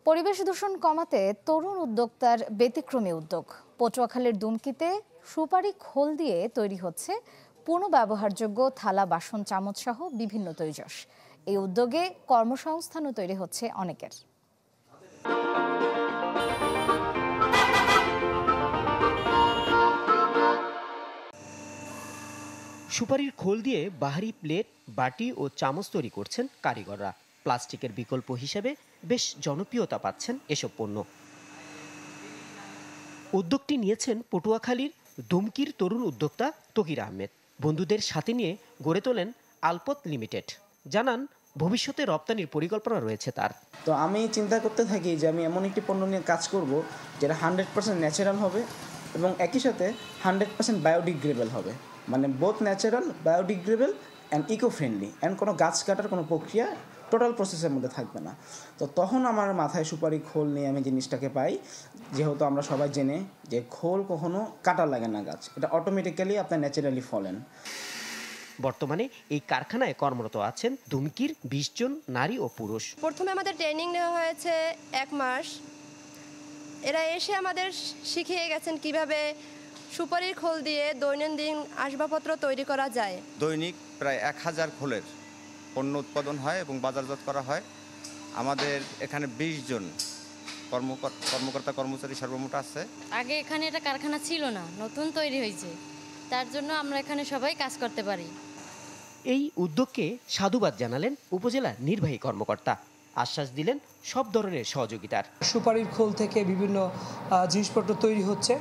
পরিবেশ দূষণ কমাতে তরুণ উদ্যোক্তার ব্যতিক্রমী উদ্যোগ। পটুয়াখালীর দুমকিতে সুপারি খোল দিয়ে তৈরি হচ্ছে পুনঃব্যবহারযোগ্য থালা, বাসন, চামচ সহ বিভিন্ন তৈজস। এই উদ্যোগে কর্মসংস্থানও তৈরি হচ্ছে অনেকের। সুপারির খোল দিয়ে বাহারি প্লেট, বাটি ও চামচ তৈরি করছেন কারিগররা। প্লাস্টিকের বিকল্প হিসেবে বেশ জনপ্রিয়তা পাচ্ছেন এসব পণ্য। উদ্যোগটি নিয়েছেন পটুয়াখালীর দুমকির তরুণ উদ্যোক্তা তকির আহমেদ। বন্ধুদের সাথে নিয়ে গড়ে তোলেন আলপথ লিমিটেড। জানান, ভবিষ্যতে রপ্তানির পরিকল্পনা রয়েছে তার। তো আমি চিন্তা করতে থাকি যে আমি এমন একটি পণ্য নিয়ে কাজ করব যেটা 100% ন্যাচারাল হবে এবং একই সাথে 100% বায়োডিগ্রেডেবল হবে। মানে both natural, biodegradable and eco friendly, and কোনো গাছ কাটার কোনো প্রক্রিয়া টোটাল প্রসেসের মধ্যে থাকবে না। তো তখন আমার মাথায় সুপারি খোল নিয়ে আমি জিনিসটাকে পাই। যেহেতু আমরা সবাই জেনে যে খোল কখনো কাটা লাগে না গাছ, এটা অটোমেটিক্যালি আপনার ন্যাচারালি ফলেন। বর্তমানে এই কারখানায় কর্মরত আছেন দুমকির 20 জন নারী ও পুরুষ। প্রথমে আমাদের ট্রেনিং নেওয়া হয়েছে 1 মাস। এরা এসে আমাদের শিখিয়ে গেছেন কিভাবে সুপারির খোল দিয়ে দৈনন্দিন আসবাবপত্র তৈরি করা যায়। দৈনিক প্রায় 1000 খোলের পণ্য উৎপাদন হয় এবং বাজারজাত করা হয়। আমাদের এখানে 20 জন কর্মকর্তা কর্মচারী সর্বমোট আছে। আগে এখানে এটা কারখানা ছিল না, নতুন তৈরি হয়েছে, তার জন্য আমরা এখানে সবাই কাজ করতে পারি। এই উদ্যোগকে সাধুবাদ জানালেন উপজেলা নির্বাহী কর্মকর্তা। আশ্বাস দিলেন সব ধরনের সহযোগিতার। সুপারির খোল থেকে বিভিন্ন জিনিসপত্র তৈরি হচ্ছে।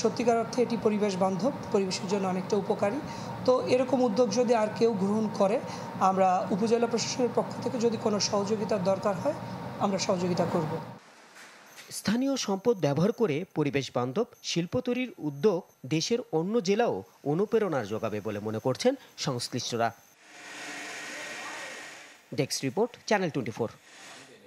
সত্যিকার অর্থে এটি পরিবেশ বান্ধব, পরিবেশের জন্য অনেকটা উপকারী। তো এরকম উদ্যোগ যদি আর কেউ গ্রহণ করে, আমরা উপজেলা প্রশাসনের পক্ষ থেকে যদি কোনো সহযোগিতার দরকার হয়, আমরা সহযোগিতা করব। স্থানীয় সম্পদ ব্যবহার করে পরিবেশ বান্ধব শিল্প তৈরির উদ্যোগ দেশের অন্য জেলাও অনুপ্রেরণার যোগাবে বলে মনে করছেন সংশ্লিষ্টরা। Desk report, channel 24।